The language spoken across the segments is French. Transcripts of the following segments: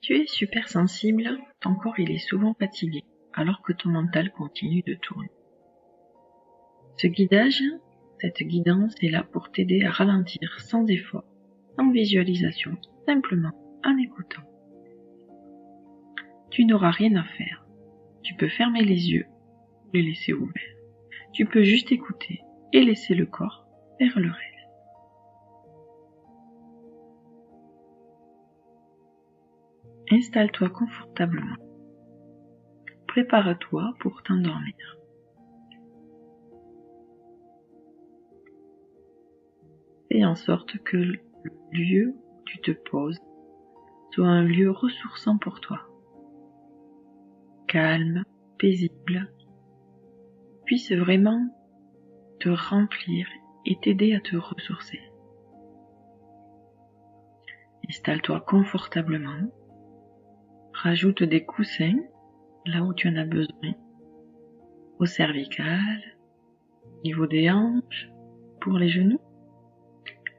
Tu es super sensible, ton corps il est souvent fatigué, alors que ton mental continue de tourner. Ce guidage, cette guidance est là pour t'aider à ralentir sans effort, sans visualisation, simplement en écoutant. Tu n'auras rien à faire. Tu peux fermer les yeux ou les laisser ouverts. Tu peux juste écouter et laisser le corps faire le reste. Installe-toi confortablement. Prépare-toi pour t'endormir. Fais en sorte que le lieu où tu te poses soit un lieu ressourçant pour toi. Calme, paisible, puisse vraiment te remplir et t'aider à te ressourcer. Installe-toi confortablement. Rajoute des coussins là où tu en as besoin, au cervical, au niveau des hanches, pour les genoux,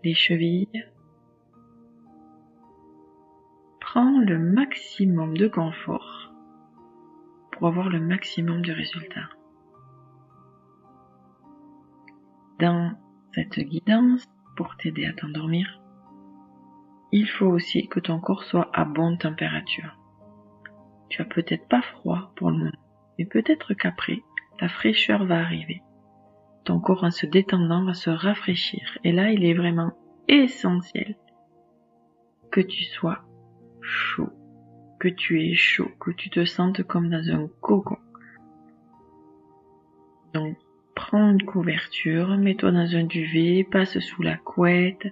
les chevilles. Prends le maximum de confort pour avoir le maximum de résultats. Dans cette guidance, pour t'aider à t'endormir, il faut aussi que ton corps soit à bonne température. Tu as peut-être pas froid pour le moment, mais peut-être qu'après, la fraîcheur va arriver. Ton corps en se détendant va se rafraîchir. Et là, il est vraiment essentiel que tu sois chaud, que tu aies chaud, que tu te sentes comme dans un cocon. Donc, prends une couverture, mets-toi dans un duvet, passe sous la couette,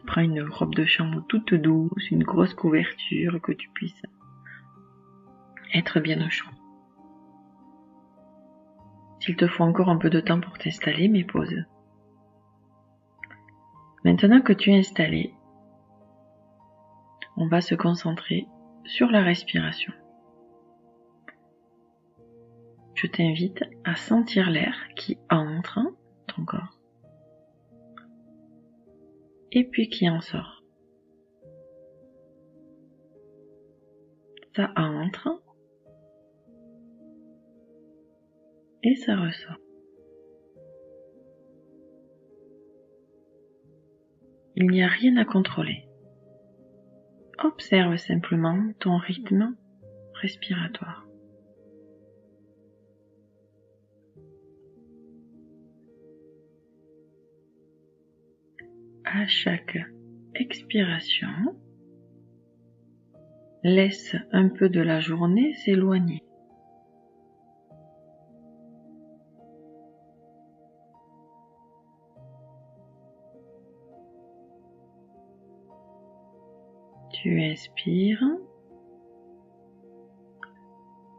prends une robe de chambre toute douce, une grosse couverture, que tu puisses être bien au chaud. S'il te faut encore un peu de temps pour t'installer, mais pause. Maintenant que tu es installé, on va se concentrer sur la respiration. Je t'invite à sentir l'air qui entre dans ton corps et puis qui en sort. Ça entre et ça ressort. Il n'y a rien à contrôler. Observe simplement ton rythme respiratoire. À chaque expiration, laisse un peu de la journée s'éloigner. Tu inspires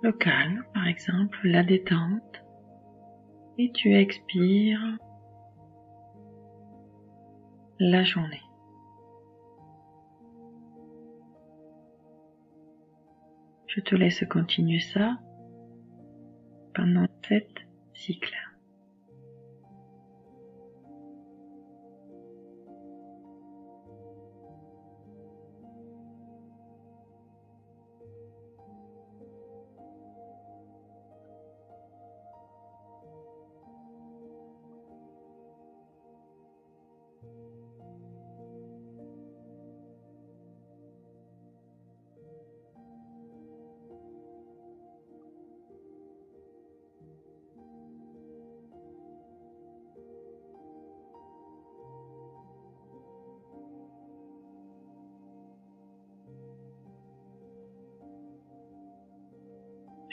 le calme, par exemple, la détente, et tu expires la journée. Je te laisse continuer ça pendant 7 cycles.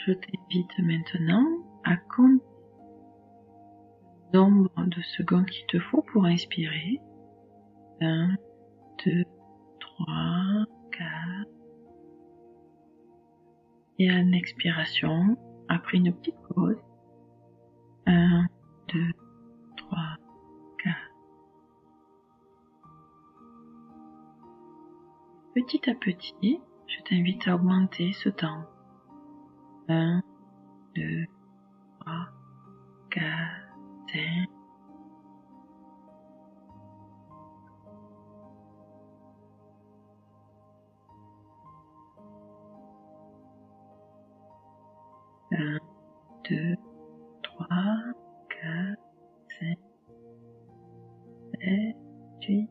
Je t'invite maintenant à compter le nombre de secondes qu'il te faut pour inspirer. 1, 2, 3, 4. Et à l'expiration, après une petite pause. 1, 2, 3, 4. Petit à petit, je t'invite à augmenter ce temps. 1, 2, 3, 4, 5. 1, 2, 3, 4, 5, 7, 8.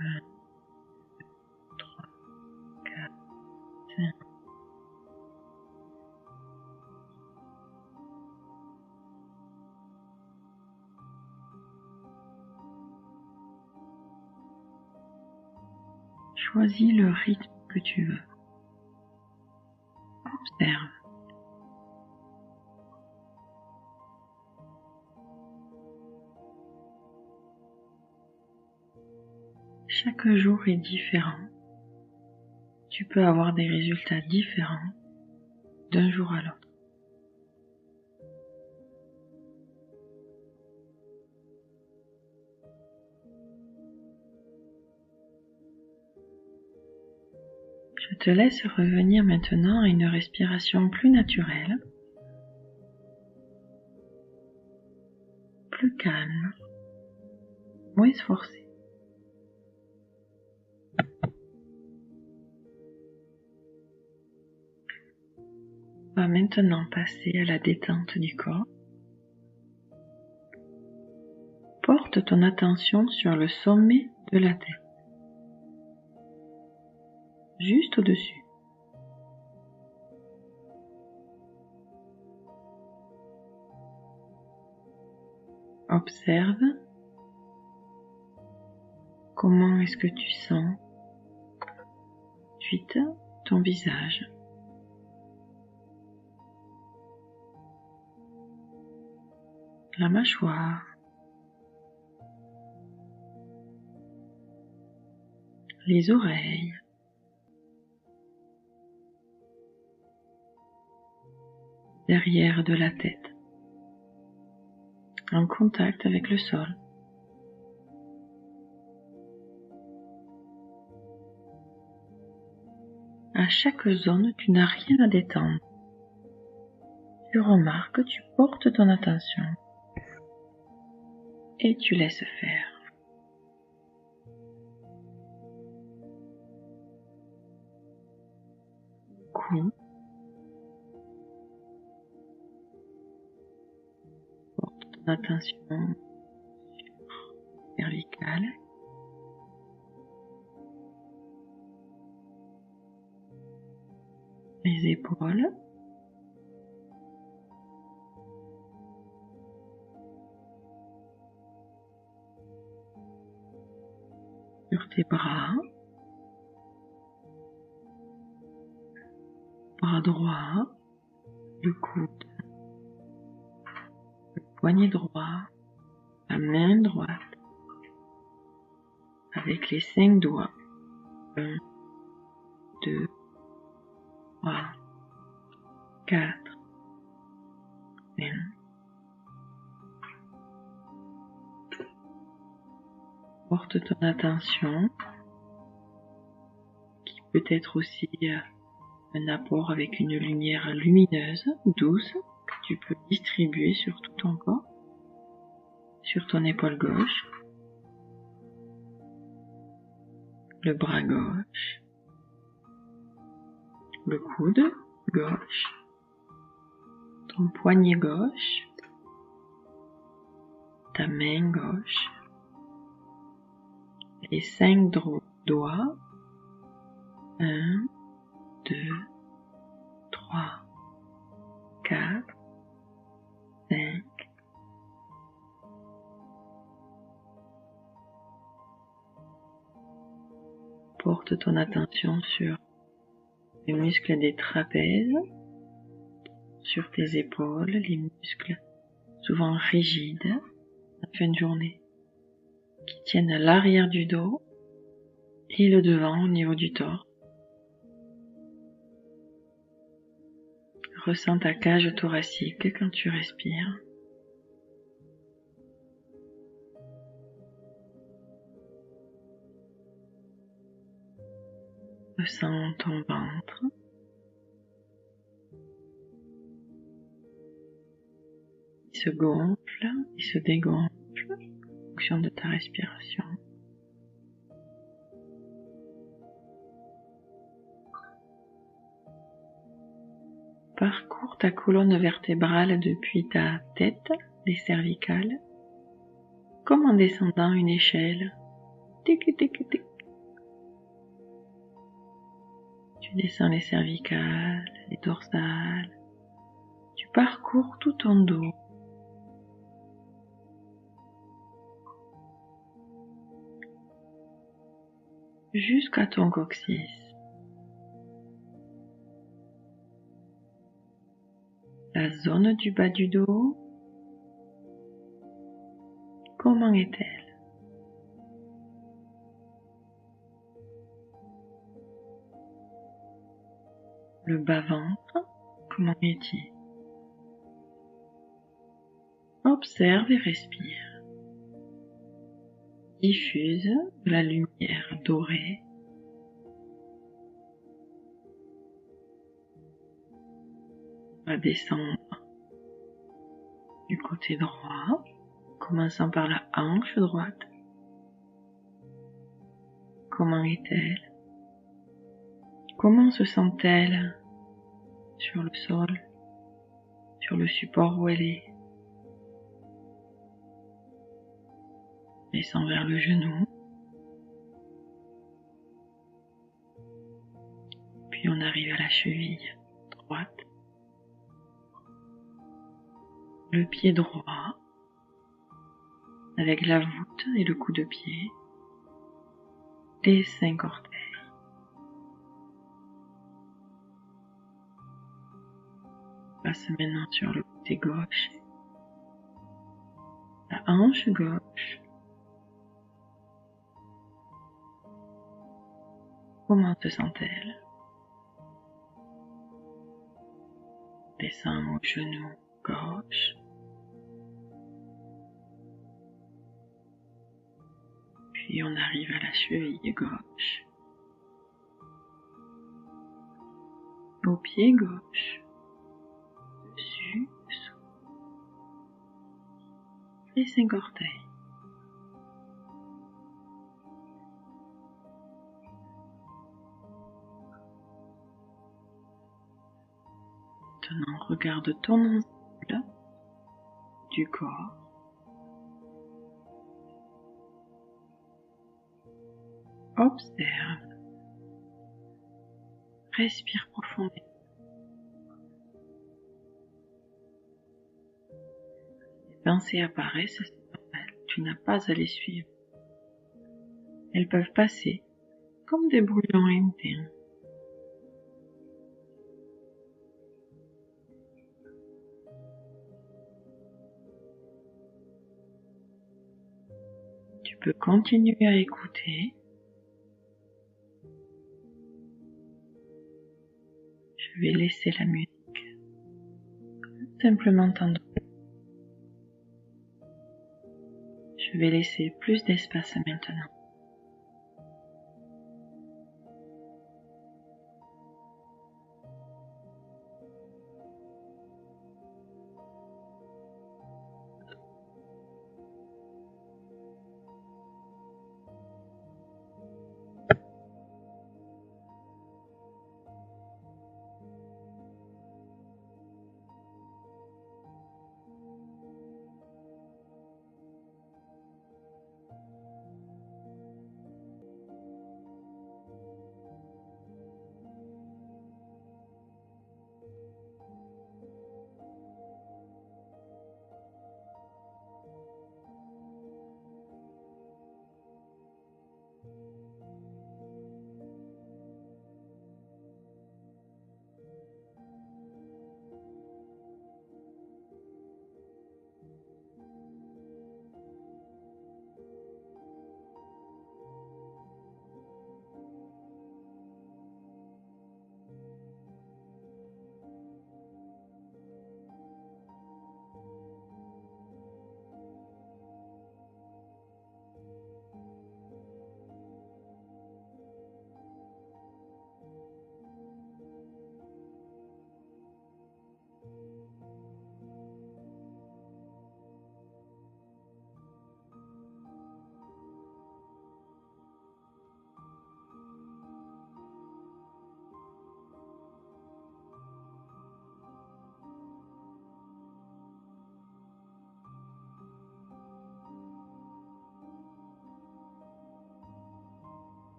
1, 3, 4, 5. Choisis le rythme que tu veux. Observe. Chaque jour est différent. Tu peux avoir des résultats différents d'un jour à l'autre. Je te laisse revenir maintenant à une respiration plus naturelle, plus calme, moins forcée. On va maintenant passer à la détente du corps. Porte ton attention sur le sommet de la tête, juste au-dessus. Observe comment est-ce que tu sens ensuite ton visage. La mâchoire, les oreilles, derrière de la tête, en contact avec le sol. À chaque zone, tu n'as rien à détendre. Tu remarques, tu portes ton attention et tu laisses faire. Cou. Porte ton attention sur cervicale. Les épaules. Sur tes bras droit, le coude, le poignet droit, la main droite, avec les 5 doigts. 1, 2, 3, 4, 5. Porte ton attention, qui peut être aussi un apport avec une lumière lumineuse, douce, que tu peux distribuer sur tout ton corps, sur ton épaule gauche, le bras gauche, le coude gauche, ton poignet gauche, ta main gauche, les 5 doigts, 1, 2, 3, 4, 5. Porte ton attention sur les muscles des trapèzes, sur tes épaules, les muscles souvent rigides en fin de journée, qui tiennent à l'arrière du dos et le devant au niveau du torse. Ressens ta cage thoracique quand tu respires. Ressens ton ventre. Il se gonfle, il se dégonfle en fonction de ta respiration. Parcours ta colonne vertébrale depuis ta tête, les cervicales, comme en descendant une échelle. Tic, tic, tic. Tu descends les cervicales, les dorsales. Tu parcours tout ton dos. Jusqu'à ton coccyx. La zone du bas du dos, comment est-elle? Le bas-ventre, comment est-il? Observe et respire. Diffuse de la lumière dorée. On va descendre du côté droit, commençant par la hanche droite. Comment est-elle? Comment se sent-elle sur le sol, sur le support où elle est? Descends vers le genou. Puis on arrive à la cheville droite. Le pied droit, avec la voûte et le coup de pied. Les 5 orteils. Passe maintenant sur le côté gauche. La hanche gauche. Comment se sent-elle? Descends au genou gauche. Puis on arrive à la cheville gauche. Au pied gauche. Dessus, dessous. Les 5 orteils. Maintenant, regarde ton ensemble du corps. Observe. Respire profondément. Les pensées apparaissent, c'est normal. Tu n'as pas à les suivre. Elles peuvent passer comme des brouillons internes. Tu peux continuer à écouter. Je vais laisser la musique simplement t'endormir. Je vais laisser plus d'espace maintenant.